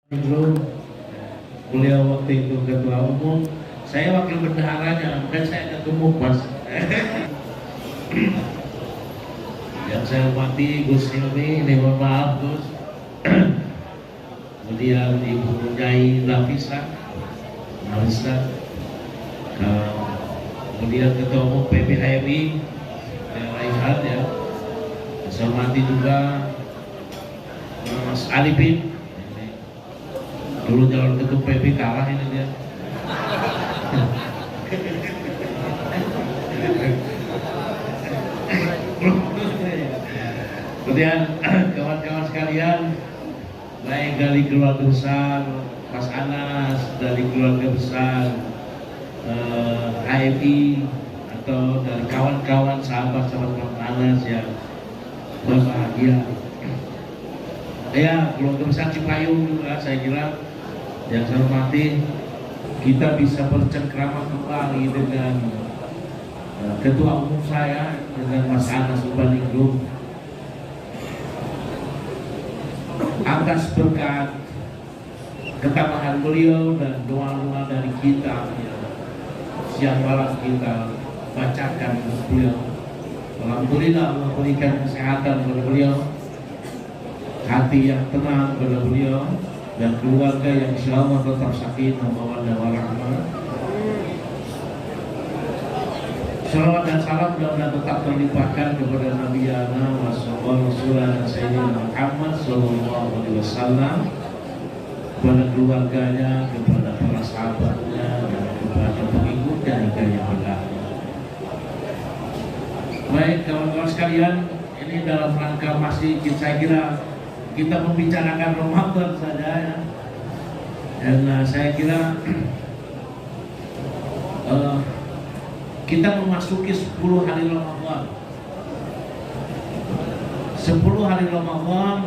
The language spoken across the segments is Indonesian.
Dulu beliau waktu itu ketua umum, saya wakil bendaharanya, dan saya nggak gemuk mas. Yang saya hormati Gus Hilmi, ini mohon maaf Gus. Kemudian Ibu Nyai Nafisa, kemudian ketua umum PBHMI yang Raihan ya. Saya hormati juga Mas Alipin. Dulu jalan ketua PB kalah ini dia. Kemudian kawan-kawan sekalian, baik dari keluarga besar Mas Anas, dari keluarga besar HMI, atau dari kawan-kawan sahabat-sahabat Mas Anas yang berbahagia. Ya, keluarga besar Cipayung juga saya kira yang saya hormati, kita bisa bercengkrama kembali dengan ketua umum saya, dengan Mas Anas Urbaningrum, atas berkat ketabahan beliau dan doa-doa dari kita yang siang malam kita bacakan untuk beliau. Alhamdulillah Allah berikan kesehatan kepada beliau, hati yang tenang kepada beliau, dan keluarga yang insya Allah tetap sakinah mawaddah warahmah. Salawat dan salam mudah-mudahan tetap terlimpahkan kepada Nabi Yana wa Rasulullah Sayyidina Muhammad sallallahu alaihi wasallam, kepada keluarganya, kepada para sahabatnya, dan kepada pengikutnya hingga yang berakhir. Baik kawan-kawan sekalian, ini dalam rangka masih saya kira kita membicarakan Ramadan saja ya. Dan saya kira kita memasuki 10 hari Ramadan. 10 hari Ramadan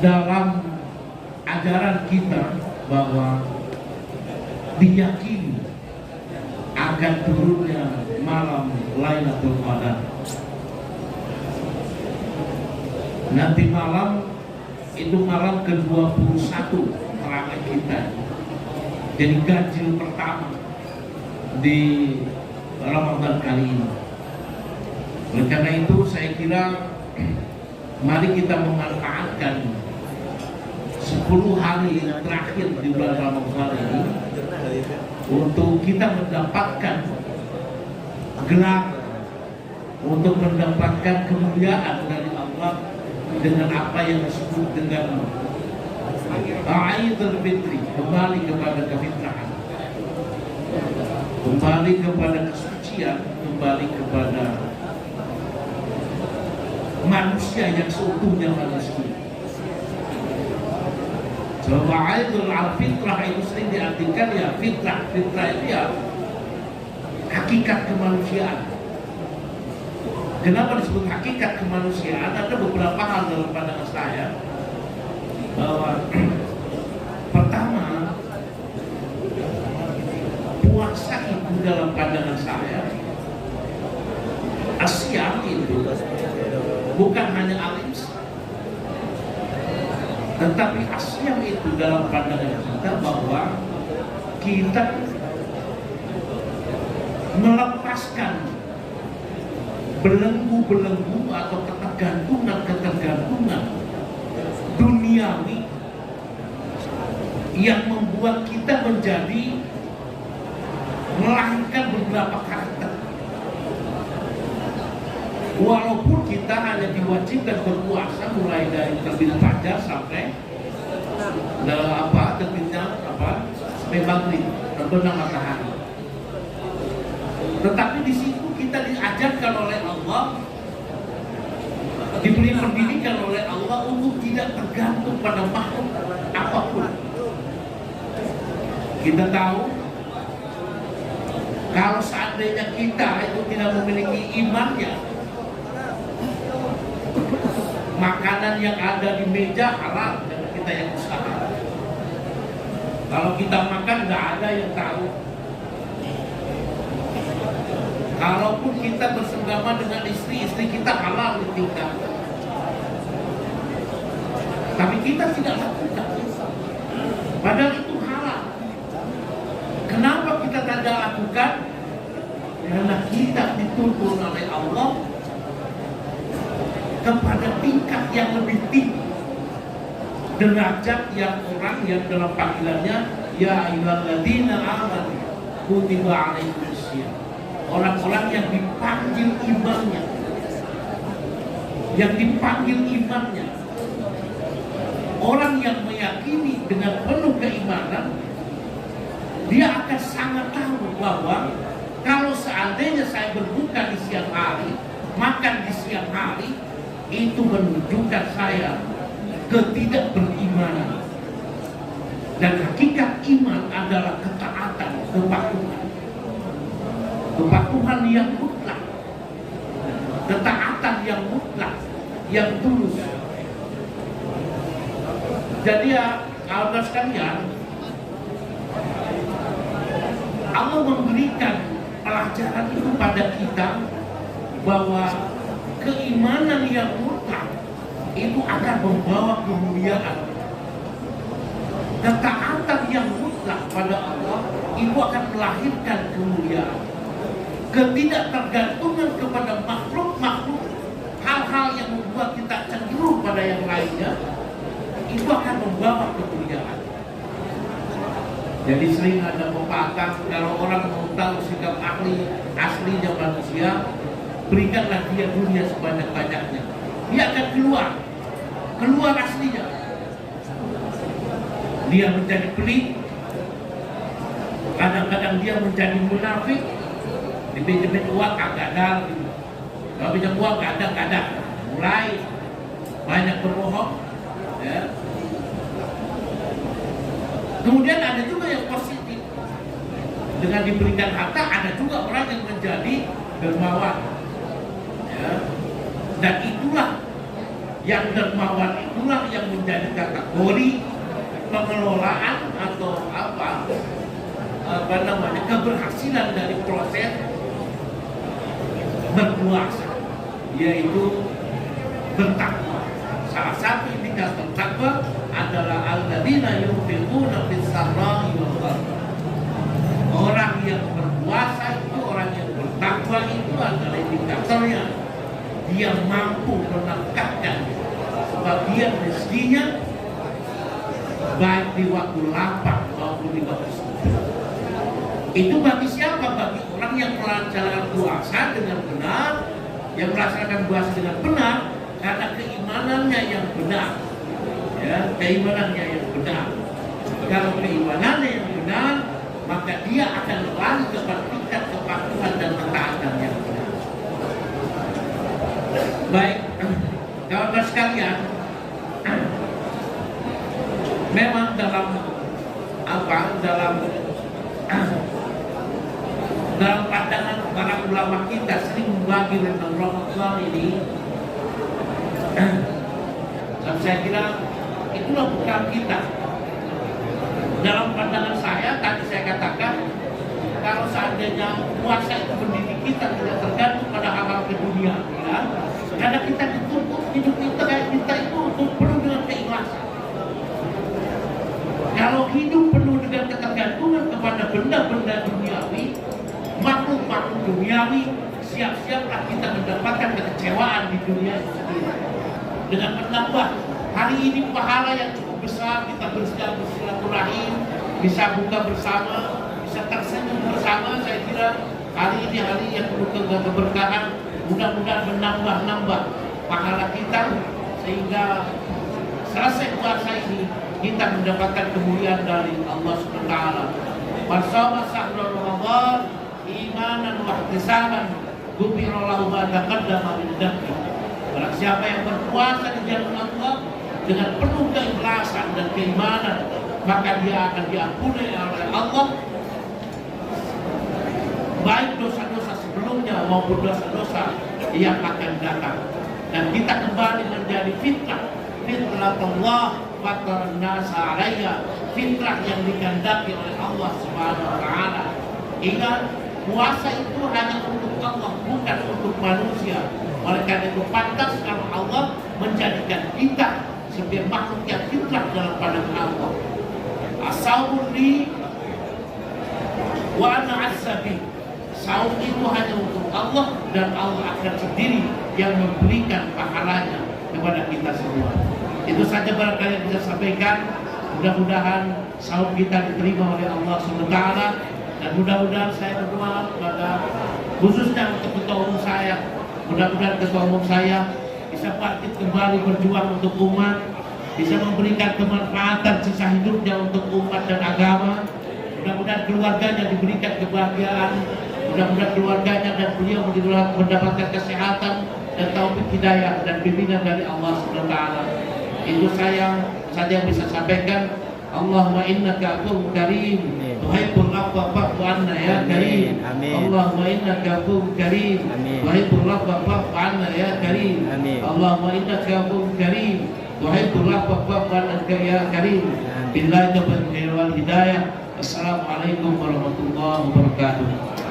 dalam ajaran kita bahwa diyakini akan turunnya malam Lailatul Qadar. Nanti malam itu malam ke-21 terangan kita, jadi ganjil pertama di Ramadan kali ini. Oleh karena itu saya kira mari kita memanfaatkan 10 hari terakhir di bulan Ramadan ini untuk kita mendapatkan gelar, untuk mendapatkan kemuliaan dari Allah dengan apa yang disebut dengan Aidul Fitri, kembali kepada kefitrahan, kembali kepada kesucian, kembali kepada manusia yang seutuhnya manusia. Coba Aidul Al-Fitrah itu sering diartikan ya fitrah. Fitrah itu ya hakikat kemanusiaan. Kenapa disebut hakikat kemanusiaan? Ada beberapa hal dalam pandangan saya, bahwa pertama, puasa itu dalam pandangan saya, asyam itu bukan hanya al-imsak, tetapi asyam itu dalam pandangan kita bahwa kita melepaskan belenggu-belenggu atau ketergantungan duniawi yang membuat kita menjadi melahirkan beberapa karakter. Walaupun kita hanya diwajibkan berpuasa mulai dari terbit fajar sampai terbitnya sampai maghrib, terbenam matahari. Tetapi di situ kita diajarkan oleh Allah, diberi pendidikan oleh Allah untuk tidak tergantung pada makhluk apapun. Kita tahu kalau seandainya kita itu tidak memiliki imannya, makanan yang ada di meja halal dan kita yang usaha. Kalau kita makan nggak ada yang tahu. Kalaupun kita bersenggama dengan istri kita halal ditinggal. Tapi kita tidak lakukan. Padahal itu halal. Kenapa kita tidak lakukan? Karena kita dituntun oleh Allah kepada tingkat yang lebih tinggi, derajat yang orang yang dalam panggilannya ya ayyuhalladzina amanu kutiba alaikumusiyam, orang-orang yang dipanggil imannya, orang yang meyakini dengan penuh keimanan, dia akan sangat tahu bahwa kalau seandainya saya berbuka di siang hari, makan di siang hari, itu menunjukkan saya ketidakberimanan. Dan hakikat iman adalah ketaatan, kepatuhan yang mutlak, ketaatan yang mutlak, yang tulus. Jadi ya, saudara sekalian, Allah memberikan pelajaran itu pada kita bahwa keimanan yang mutlak itu akan membawa kemuliaan. Ketaatan yang mutlak pada Allah itu akan melahirkan kemuliaan. Ketidaktergantungan kepada makhluk-makhluk, hal-hal yang membuat kita cenderung pada yang lainnya, itu akan membawa kemuliaan. Jadi sering ada pepatah, kalau orang mau tahu sikap aslinya manusia, berikanlah dia dunia sebanyak-banyaknya, dia akan keluar aslinya. Dia menjadi pelit, kadang-kadang dia menjadi munafik, dipinjemin uang kagak ada, gitu. Kalau pinjam uang kadang-kadang mulai banyak berbohong, ya. Kemudian ada juga yang positif, dengan diberikan harta ada juga orang yang menjadi dermawan, ya. Dan itulah yang dermawan, itulah yang menjadi kategori pengelolaan atau apa namanya, keberhasilan dari proses berpuasa, yaitu bertakwa. Salah satu indikator takwa adalah alladzina yunfiquna fis-sarra'i wal dharra. Orang yang berpuasa itu, orang yang bertakwa itu adalah indikatornya dia mampu menafkahkan sebagian rezekinya baik di waktu lapang maupun di waktu senggang. Itu bagi siapa? Bagi orang yang melaksanakan puasa dengan benar, yang melaksanakan puasa dengan benar karena keimanannya yang benar, ya, keimanannya yang benar. Kalau keimanannya yang benar, maka dia akan lari kepada tingkat kepatuhan dan ketaatan yang benar. Baik, kawan-kawan sekalian, memang dalam pandangan para ulama kita sering membagi tentang Ramadan ini, dan saya kira itulah bekal kita. Dalam pandangan saya, tadi saya katakan, kalau seandainya puasa itu mendidik kita tidak tergantung pada hal-hal ke dunia, ya, karena kita dituntut hidup kita itu untuk penuh dengan keikhlasan. Kalau hidup penuh dengan ketergantungan kepada benda-benda duniawi, makhluk-makhluk duniawi, siap-siaplah kita mendapatkan kekecewaan di dunia itu sendiri. Dengan menambah hari ini pahala yang cukup besar, kita bersilaturahim, bisa buka bersama, bisa tersenyum bersama. Saya kira hari ini hari yang penuh keberkahan, mudah-mudahan menambah pahala kita sehingga selesai puasa ini kita mendapatkan kemuliaan dari Allah Subhanahu wa taala. Bersama syahrul Ramadan imanan wa ihtisaban ghufira lahu ma taqaddama min dhanbi. Barang siapa yang berpuasa di jalan Allah dengan penuh keikhlasan dan keimanan, maka dia akan diampuni oleh Allah baik dosa-dosa sebelumnya maupun dosa-dosa yang akan datang. Dan kita kembali menjadi fitrah Allah fataran nasa alaiha, fitrah yang dikehendaki oleh Allah Subhanahu wa taala. Ingat, puasa itu hanya untuk Allah, bukan untuk manusia. Oleh karena itu pantas kalau Allah menjadikan kita sebagai makhluk yang fitrah dalam pandangan Allah. As-saumu li wa ana asabi. Saum itu hanya untuk Allah dan Allah akan sendiri yang memberikan pahalanya kepada kita semua. Itu saja barangkali yang bisa sampaikan. Mudah-mudahan saum kita diterima oleh Allah SWT, dan mudah-mudahan saya berdoa kepada khususnya untuk ketua umum saya. Mudah-mudahan ketua umum saya bisa bangkit kembali berjuang untuk umat, bisa memberikan kemanfaatan sisa hidupnya untuk umat dan agama. Mudah-mudahan keluarganya diberikan kebahagiaan, mudah-mudahan keluarganya dan beliau mendapatkan kesehatan dan taufik hidayah dan bimbingan dari Allah SWT. Itu saya saja yang bisa sampaikan. Allahumma innaka afuwwun karim tuhibbul afwa fa'fu anna ya karim. Allahumma innaka afuwwun karim tuhibbul afwa fa'fu anna ya karim. Allahumma innaka afuwwun karim tuhibbul afwa fa'fu anna ya karim. Billahi taufiq wal hidayah. Assalamualaikum warahmatullahi wabarakatuh.